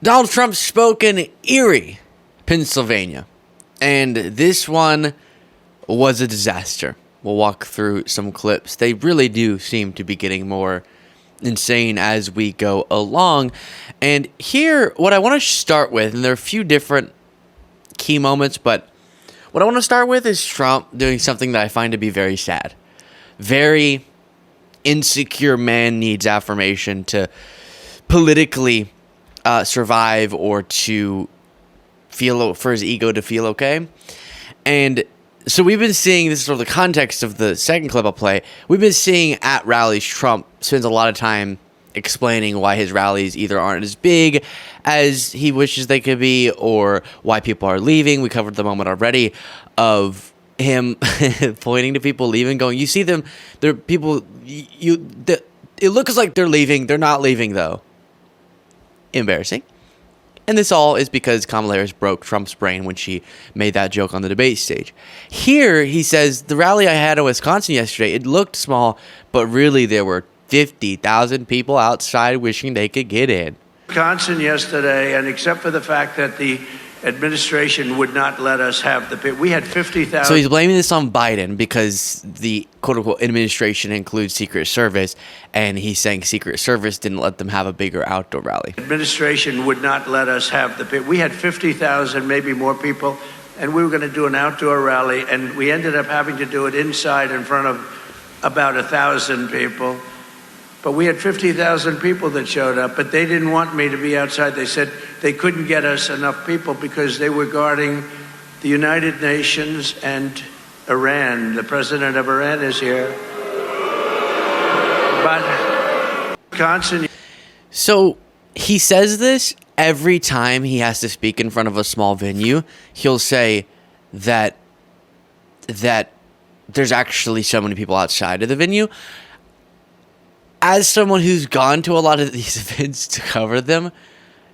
Donald Trump spoke in Erie, Pennsylvania, and this one was a disaster. We'll walk through some clips. They really do seem to be getting more insane as we go along. And here, what I want to start with, and there are a few different key moments, but what I want to start with is Trump doing something that I find to be very sad. Very insecure man needs affirmation to politically survive or to feel, for his ego to feel okay. And so we've been seeing, this is sort of the context of the second clip I'll play, we've been seeing at rallies Trump spends a lot of time explaining why his rallies either aren't as big as he wishes they could be or why people are leaving. We covered the moment already of him pointing to people leaving, going, you see them, they're people, it looks like they're leaving, they're not leaving though. Embarrassing. And this all is because Kamala Harris broke Trump's brain when she made that joke on the debate stage. Here, he says, the rally I had in Wisconsin yesterday, it looked small, but really there were 50,000 people outside wishing they could get in. Wisconsin yesterday, and except for the fact that the administration would not let us have we had 50,000. So he's blaming this on Biden because the quote-unquote administration includes Secret Service, and he's saying Secret Service didn't let them have a bigger outdoor rally. Administration would not let us have we had 50,000, maybe more people, and we were going to do an outdoor rally, and we ended up having to do it inside in front of about 1,000 people. But we had 50,000 people that showed up, but they didn't want me to be outside. They said they couldn't get us enough people because they were guarding the United Nations and Iran. The president of Iran is here. But Wisconsin. So he says this every time he has to speak in front of a small venue. He'll say that there's actually so many people outside of the venue. As someone who's gone to a lot of these events to cover them,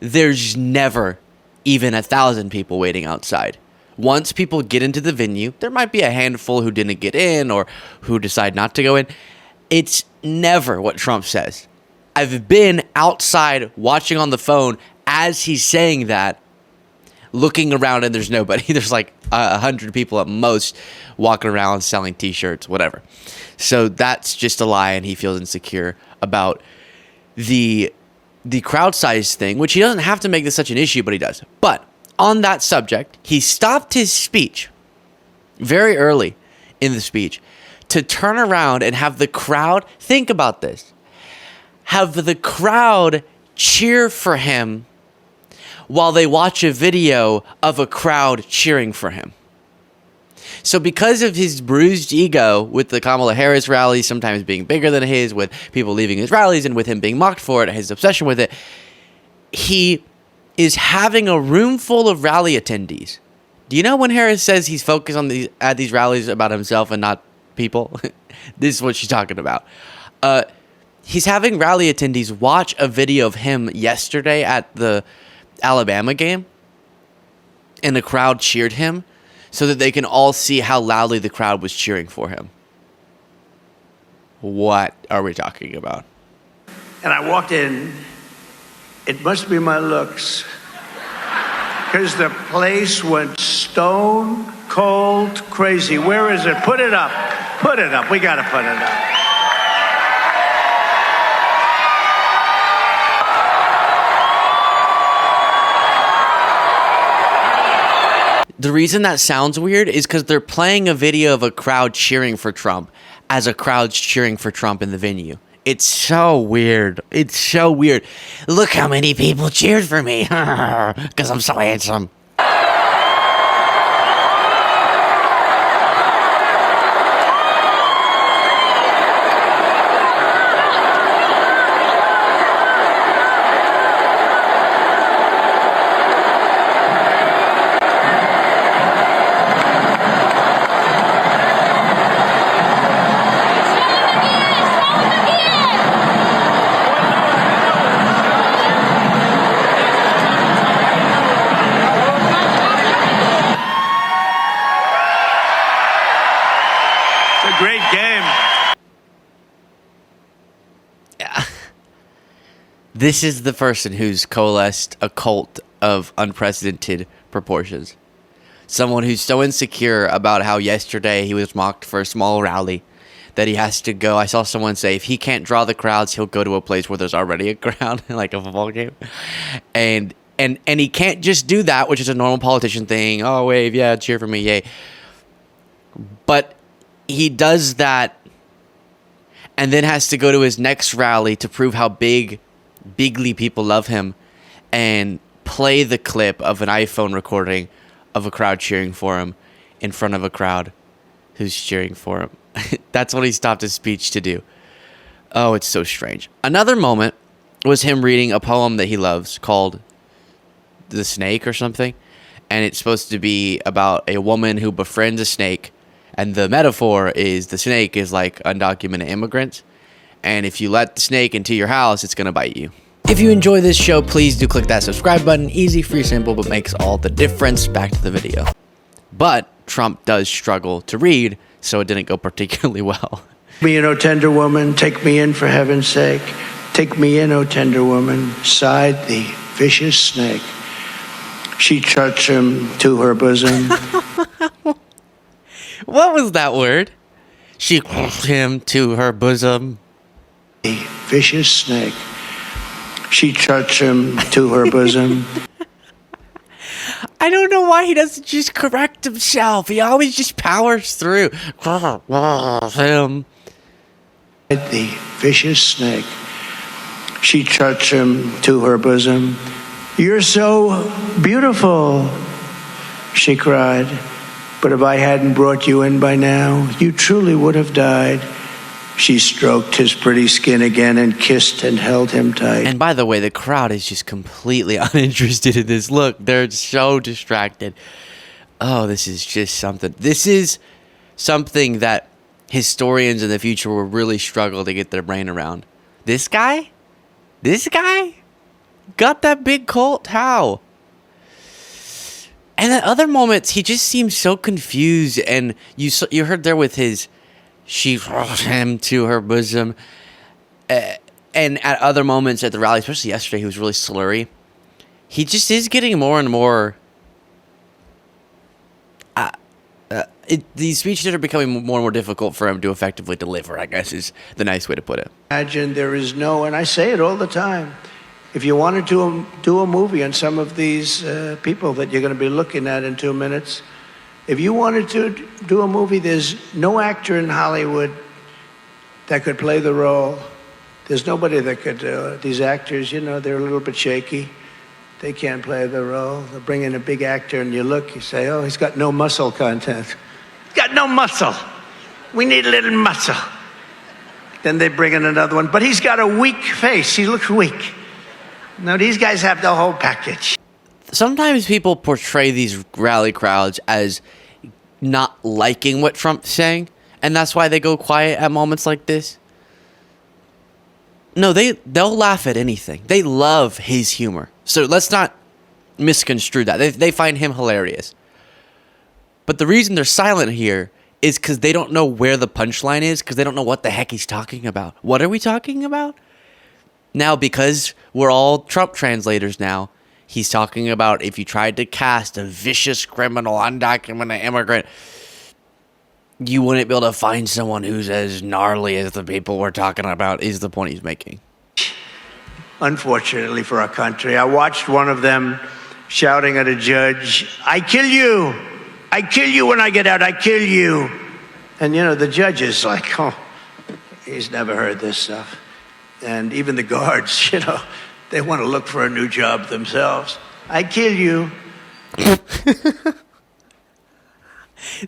there's never even 1,000 people waiting outside. Once people get into the venue, there might be a handful who didn't get in or who decide not to go in. It's never what Trump says. I've been outside watching on the phone as he's saying that, looking around, and there's nobody. There's like 100 people at most walking around selling T-shirts, whatever. So that's just a lie, and he feels insecure about the crowd size thing, which he doesn't have to make this such an issue, but he does. But on that subject, he stopped his speech very early in the speech to turn around and have the crowd, think about this, have the crowd cheer for him while they watch a video of a crowd cheering for him. So because of his bruised ego with the Kamala Harris rally sometimes being bigger than his, with people leaving his rallies and with him being mocked for it, his obsession with it, he is having a room full of rally attendees. Do you know when Harris says he's focused on at these rallies about himself and not people? This is what she's talking about. He's having rally attendees watch a video of him yesterday at the Alabama game, and the crowd cheered him so that they can all see how loudly the crowd was cheering for him. What are we talking about? And I walked in. It must be my looks, because the place went stone cold crazy. Where is it? Put it up. Put it up. We got to put it up. The reason that sounds weird is because they're playing a video of a crowd cheering for Trump as a crowd's cheering for Trump in the venue. It's so weird. It's so weird. Look how many people cheered for me because I'm so handsome. This is the person who's coalesced a cult of unprecedented proportions. Someone who's so insecure about how yesterday he was mocked for a small rally that he has to go. I saw someone say if he can't draw the crowds, he'll go to a place where there's already a crowd, like a football game. And he can't just do that, which is a normal politician thing. Oh, wave, yeah, cheer for me, yay. But he does that and then has to go to his next rally to prove how bigly people love him and play the clip of an iPhone recording of a crowd cheering for him in front of a crowd who's cheering for him. That's what he stopped his speech to do. Oh, it's so strange. Another moment was him reading a poem that he loves called The Snake or something. And it's supposed to be about a woman who befriends a snake. And the metaphor is the snake is like undocumented immigrants. And if you let the snake into your house, it's going to bite you. If you enjoy this show, please do click that subscribe button. Easy, free, simple, but makes all the difference. Back to the video. But Trump does struggle to read, so it didn't go particularly well. Take me in, O tender woman, take me in for heaven's sake. Take me in, O tender woman, sighed the vicious snake. She touched him to her bosom. What was that word? She pushed him to her bosom. The vicious snake. She touched him to her bosom. I don't know why he doesn't just correct himself. He always just powers through. Him. The vicious snake. She touched him to her bosom. You're so beautiful, she cried. But if I hadn't brought you in by now, you truly would have died. She stroked his pretty skin again and kissed and held him tight. And by the way, the crowd is just completely uninterested in this. Look, they're so distracted. Oh, this is just something. This is something that historians in the future will really struggle to get their brain around. This guy got that big cult? How? And at other moments, he just seems so confused. And you heard there with his, she brought him to her bosom. And at other moments at the rally, especially yesterday, he was really slurry. He just is getting more and more. These speeches are becoming more and more difficult for him to effectively deliver, I guess is the nice way to put it. Imagine there is no, and I say it all the time, if you wanted to do a movie on some of these people that you're going to be looking at in 2 minutes, if you wanted to do a movie, there's no actor in Hollywood that could play the role. There's nobody that could do it. These actors, you know, they're a little bit shaky. They can't play the role. They bring in a big actor and you look, you say, oh, he's got no muscle content. He's got no muscle. We need a little muscle. Then they bring in another one, but he's got a weak face. He looks weak. No, these guys have the whole package. Sometimes people portray these rally crowds as not liking what Trump's saying, and that's why they go quiet at moments like this. No, they'll laugh at anything. They love his humor. So let's not misconstrue that. They find him hilarious. But the reason they're silent here is because they don't know where the punchline is, because they don't know what the heck he's talking about. What are we talking about? Now, because we're all Trump translators now, he's talking about if you tried to cast a vicious criminal, undocumented immigrant, you wouldn't be able to find someone who's as gnarly as the people we're talking about, is the point he's making. Unfortunately for our country, I watched one of them shouting at a judge, I kill you. I kill you when I get out. I kill you. And, you know, the judge is like, oh, he's never heard this stuff. And even the guards, you know, they want to look for a new job themselves. I kill you.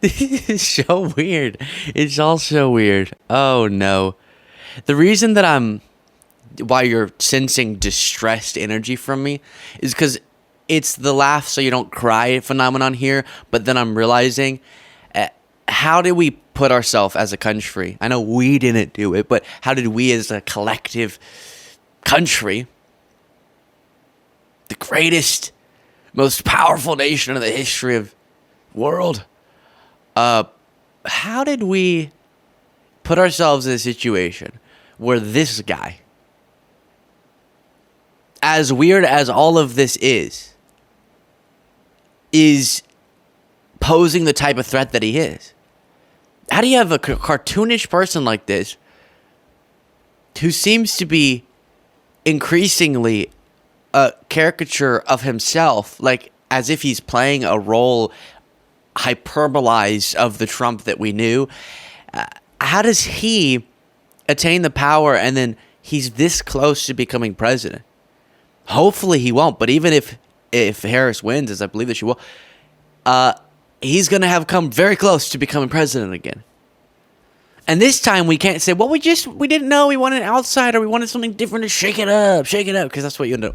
This is so weird. It's all so weird. Oh, no. The reason that why you're sensing distressed energy from me is because it's the laugh so you don't cry phenomenon here. But then I'm realizing, how did we put ourselves as a country? I know we didn't do it, but how did we as a collective country, the greatest, most powerful nation in the history of the world, how did we put ourselves in a situation where this guy as weird as all of this is posing the type of threat that he is. How do you have a cartoonish person like this who seems to be increasingly a caricature of himself, like as if he's playing a role hyperbolized of the Trump that we knew? How does he attain the power and then he's this close to becoming president? Hopefully he won't, but even if Harris wins, as I believe that she will, he's going to have come very close to becoming president again. And this time we can't say, well, we didn't know, we wanted an outsider, we wanted something different to shake it up, because that's what you know,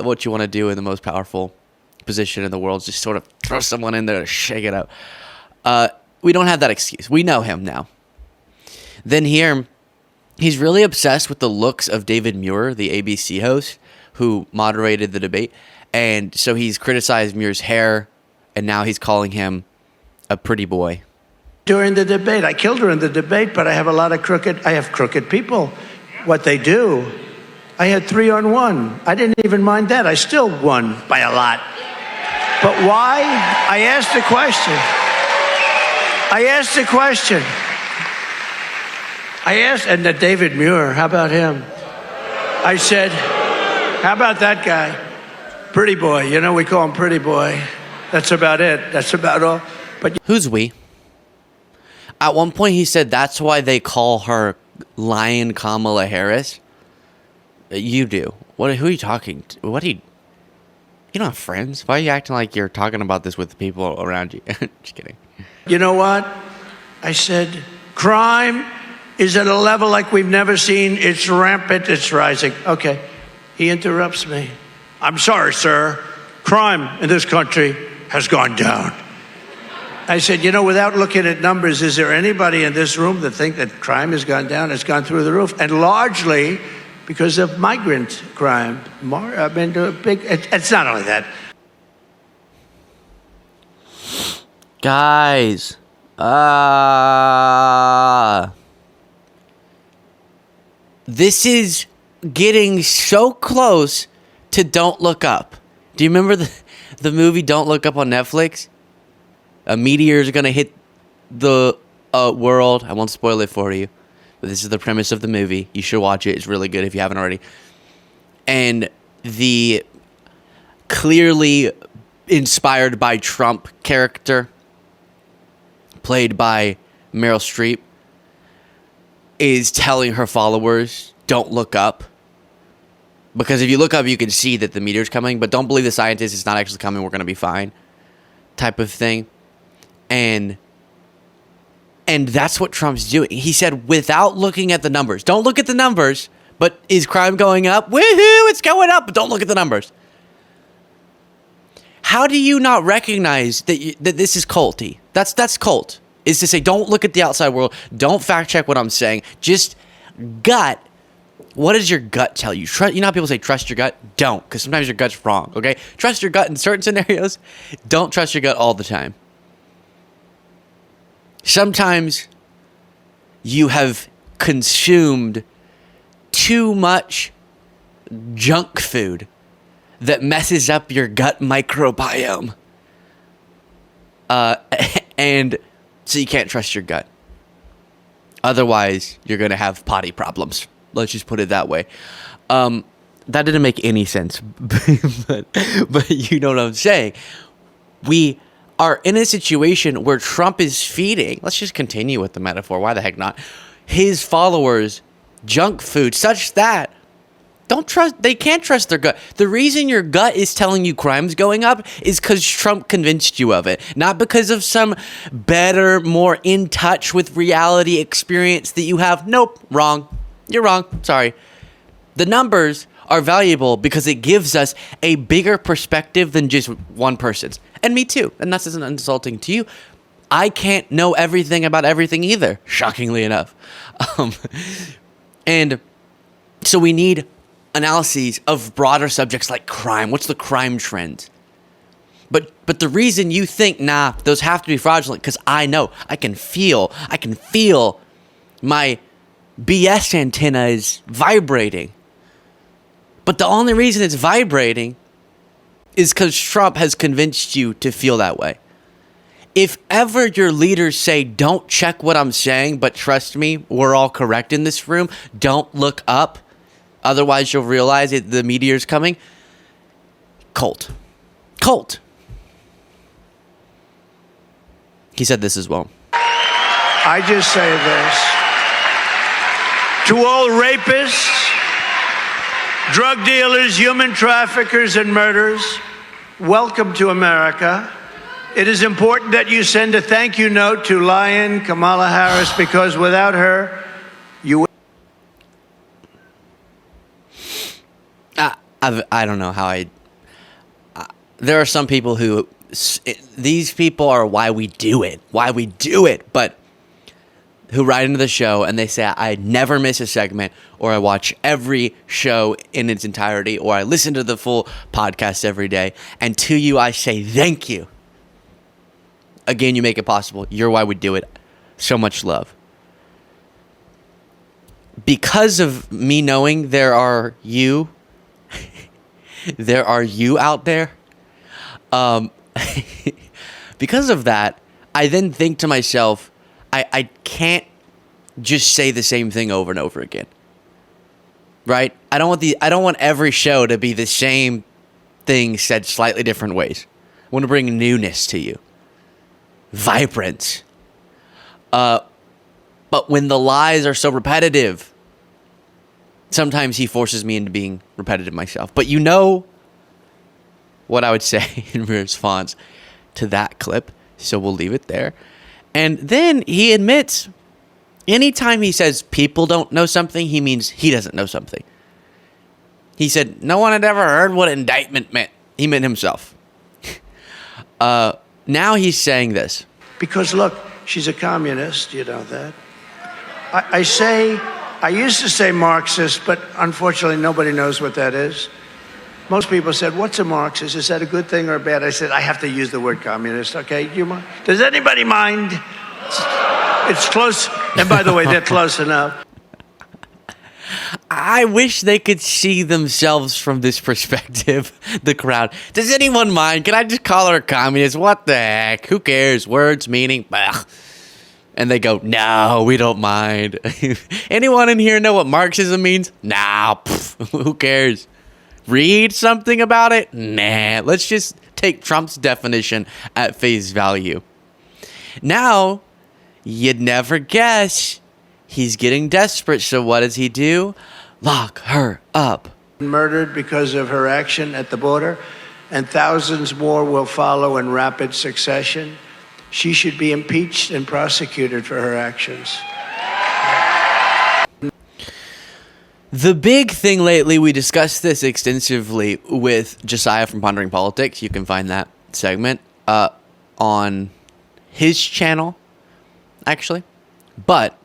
what you want to do in the most powerful position in the world, just sort of throw someone in there to shake it up. We don't have that excuse. We know him now. Then here, he's really obsessed with the looks of David Muir, the ABC host, who moderated the debate. And so he's criticized Muir's hair, and now he's calling him a pretty boy. During the debate, I killed her in the debate, but I have crooked people. What they do, I had 3-on-1. I didn't even mind that. I still won by a lot. But why? I asked the question. And that David Muir, how about him? I said, how about that guy? Pretty boy. You know, we call him pretty boy. That's about it. That's about all. But who's we? At one point he said that's why they call her Lion Kamala Harris. You do. Who are you talking to? You don't have friends? Why are you acting like you're talking about this with the people around you? Just kidding. You know what? I said, crime is at a level like we've never seen. It's rampant. It's rising. Okay. He interrupts me. I'm sorry, sir. Crime in this country has gone down. I said, you know, without looking at numbers, is there anybody in this room that think that crime has gone down? It's gone through the roof. And largely because of migrant crime. It's not only that. Guys. This is getting so close to Don't Look Up. Do you remember the movie Don't Look Up on Netflix? A meteor is going to hit the world. I won't spoil it for you, but this is the premise of the movie. You should watch it. It's really good if you haven't already. And the clearly inspired by Trump character, played by Meryl Streep, is telling her followers, don't look up. Because if you look up, you can see that the meteor's coming, but don't believe the scientists. It's not actually coming. We're going to be fine. Type of thing. And that's what Trump's doing. He said, without looking at the numbers. Don't look at the numbers, but is crime going up? Woohoo, it's going up, but don't look at the numbers. How do you not recognize that this is culty? That's cult. Is to say, don't look at the outside world. Don't fact check what I'm saying. Just gut. What does your gut tell you? You know how people say trust your gut? Don't, because sometimes your gut's wrong, okay? Trust your gut in certain scenarios. Don't trust your gut all the time. Sometimes you have consumed too much junk food that messes up your gut microbiome. And so you can't trust your gut. Otherwise, you're going to have potty problems. Let's just put it that way. That didn't make any sense, but you know what I'm saying. We are in a situation where Trump is feeding, let's just continue with the metaphor, why the heck not, his followers junk food such that they can't trust their gut. The reason your gut is telling you crime's going up is because Trump convinced you of it. Not because of some better, more in touch with reality experience that you have. Nope, wrong. You're wrong. Sorry. The numbers are valuable because it gives us a bigger perspective than just one person's. And me too. And that's isn't insulting to you. I can't know everything about everything either, shockingly enough. And so we need analyses of broader subjects like crime. What's the crime trend? But the reason you think, nah, those have to be fraudulent, because I know, I can feel my BS antenna is vibrating. But the only reason it's vibrating is because Trump has convinced you to feel that way. If ever your leaders say, don't check what I'm saying, but trust me, we're all correct in this room, don't look up, otherwise you'll realize the meteor's coming. Colt. He said this as well. I just say this. To all rapists, drug dealers, human traffickers, and murderers, welcome to America. It is important that you send a thank you note to Lion Kamala Harris, because without her, you... I don't know how there are some people who... These people are why we do it, but who write into the show and they say, I never miss a segment, or I watch every show in its entirety, or I listen to the full podcast every day. And to you, I say thank you. Again, you make it possible. You're why we do it. So much love. Because of me knowing there are you out there, because of that, I then think to myself, I can't just say the same thing over and over again. Right? I don't want every show to be the same thing said slightly different ways. I want to bring newness to you. Vibrance. But when the lies are so repetitive, sometimes he forces me into being repetitive myself. But you know what I would say in response to that clip, so we'll leave it there. And then he admits, anytime he says people don't know something, he means he doesn't know something. He said no one had ever heard what indictment meant. He meant himself. Now he's saying this. Because look, she's a communist, you know that. I used to say Marxist, but unfortunately nobody knows what that is. Most people said, what's a Marxist? Is that a good thing or a bad? I said, I have to use the word communist, okay? Do you mind? Does anybody mind? It's close. And by the way, they're close enough. I wish they could see themselves from this perspective, the crowd. Does anyone mind? Can I just call her a communist? What the heck? Who cares? Words, meaning, bah. And they go, no, we don't mind. Anyone in here know what Marxism means? Nah, who cares? Read something about it? Nah, let's just take Trump's definition at face value. Now, you'd never guess, he's getting desperate, so what does he do? Lock her up. Murdered because of her action at the border, and thousands more will follow in rapid succession. She should be impeached and prosecuted for her actions. The big thing lately, we discussed this extensively with Josiah from Pondering Politics. You can find that segment on his channel, actually. But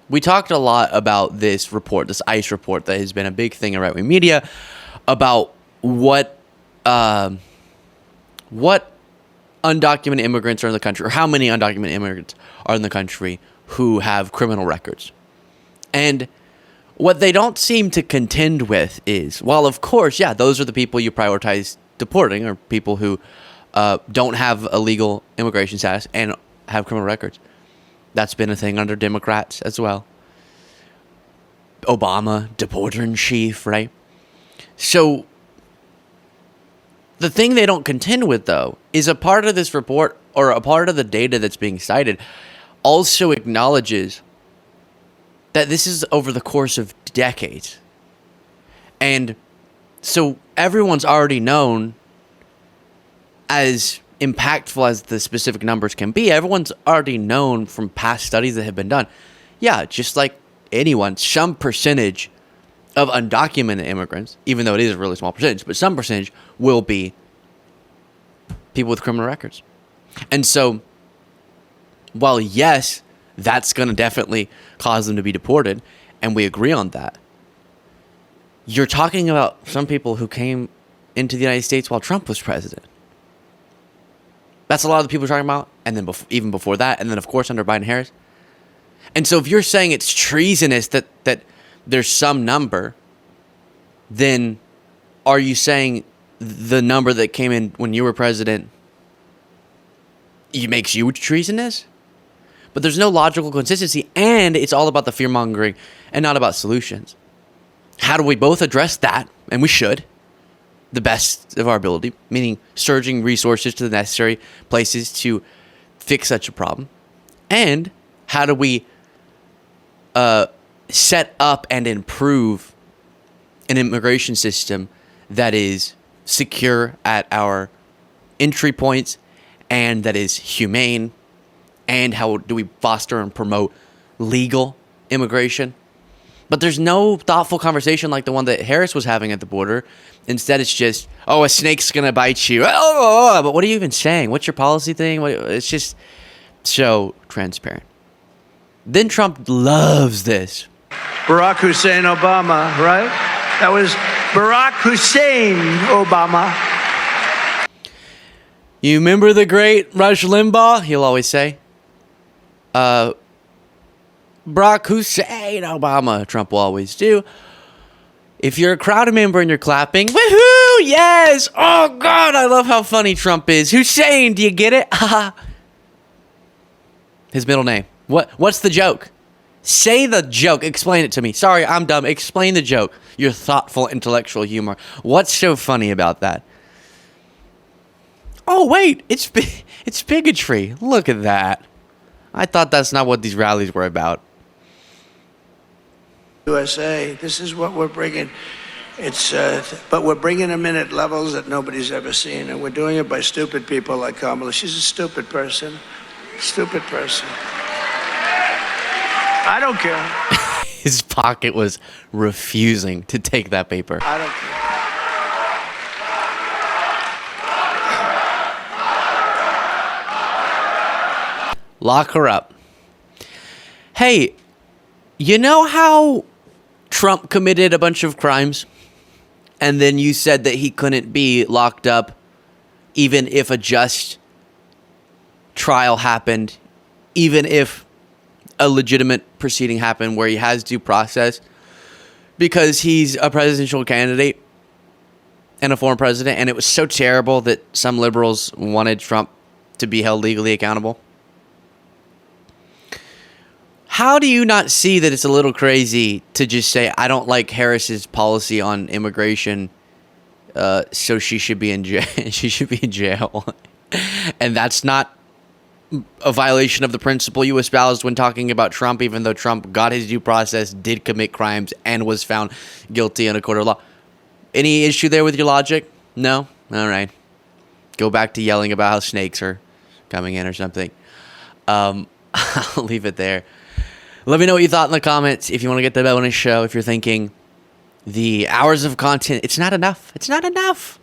we talked a lot about this report, this ICE report that has been a big thing in right-wing media, about what undocumented immigrants are in the country, or how many undocumented immigrants are in the country who have criminal records. And what they don't seem to contend with is, while of course, yeah, those are the people you prioritize deporting, or people who don't have a legal immigration status and have criminal records. That's been a thing under Democrats as well. Obama, deporter in chief, right? So the thing they don't contend with, though, is a part of this report, or a part of the data that's being cited, also acknowledges that this is over the course of decades. And so everyone's already known, as impactful as the specific numbers can be, everyone's already known from past studies that have been done. Yeah, just like anyone, some percentage of undocumented immigrants, even though it is a really small percentage, but some percentage will be people with criminal records. And so, while yes, that's going to definitely cause them to be deported, and we agree on that, you're talking about some people who came into the United States while Trump was president. That's a lot of the people we're talking about, and then even before that, and then, of course, under Biden-Harris. And so if you're saying it's treasonous that there's some number, then are you saying the number that came in when you were president makes you treasonous? But there's no logical consistency, and it's all about the fear-mongering and not about solutions. How do we both address that? And we should. The best of our ability, meaning surging resources to the necessary places to fix such a problem. And how do we set up and improve an immigration system that is secure at our entry points and that is humane? And how do we foster and promote legal immigration? But there's no thoughtful conversation like the one that Harris was having at the border. Instead, it's just, oh, a snake's going to bite you. Oh, but what are you even saying? What's your policy thing? It's just so transparent. Then Trump loves this. Barack Hussein Obama, right? That was Barack Hussein Obama. You remember the great Rush Limbaugh? He'll always say. Barack Hussein Obama, Trump will always do. If you're a crowd member and you're clapping, woohoo, yes! Oh, God, I love how funny Trump is. Hussein, do you get it? His middle name. What's the joke? Say the joke. Explain it to me. Sorry, I'm dumb. Explain the joke. Your thoughtful, intellectual humor. What's so funny about that? Oh, wait, it's bigotry. Look at that. I thought that's not what these rallies were about. USA, this is what we're bringing. But we're bringing them in at levels that nobody's ever seen, and we're doing it by stupid people like Kamala. She's a stupid person. Stupid person. I don't care. His pocket was refusing to take that paper. I don't care. Lock her up. Hey, you know how Trump committed a bunch of crimes? And then you said that he couldn't be locked up even if a just trial happened, even if a legitimate proceeding happened where he has due process, because he's a presidential candidate and a former president, and it was so terrible that some liberals wanted Trump to be held legally accountable. How do you not see that it's a little crazy to just say, I don't like Harris's policy on immigration, so she should be in jail. She should be in jail. And that's not a violation of the principle you espoused when talking about Trump, even though Trump got his due process, did commit crimes, and was found guilty in a court of law. Any issue there with your logic? No? All right. Go back to yelling about how snakes are coming in or something. I'll leave it there. Let me know what you thought in the comments. If you want to get the bonus show, if you're thinking the hours of content, it's not enough. It's not enough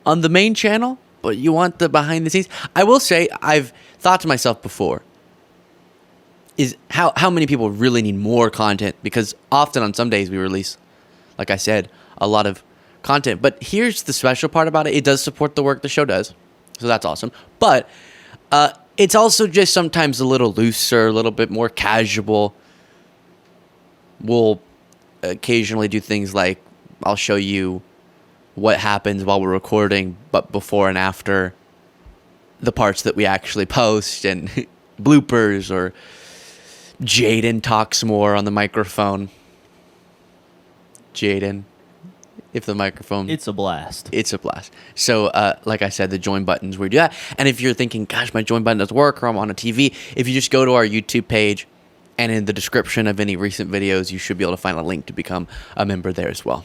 on the main channel, but you want the behind the scenes. I will say, I've thought to myself before, is how many people really need more content? Because often on some days we release, like I said, a lot of content. But here's the special part about it. It does support the work the show does. So that's awesome. But it's also just sometimes a little looser, a little bit more casual. We'll occasionally do things like I'll show you what happens while we're recording, but before and after the parts that we actually post, and bloopers, or Jaden talks more on the microphone. Jaden, if the microphone... It's a blast. It's a blast. So, like I said, the join buttons, we do that. And if you're thinking, gosh, my join button doesn't work, or I'm on a TV, if you just go to our YouTube page, and in the description of any recent videos, you should be able to find a link to become a member there as well.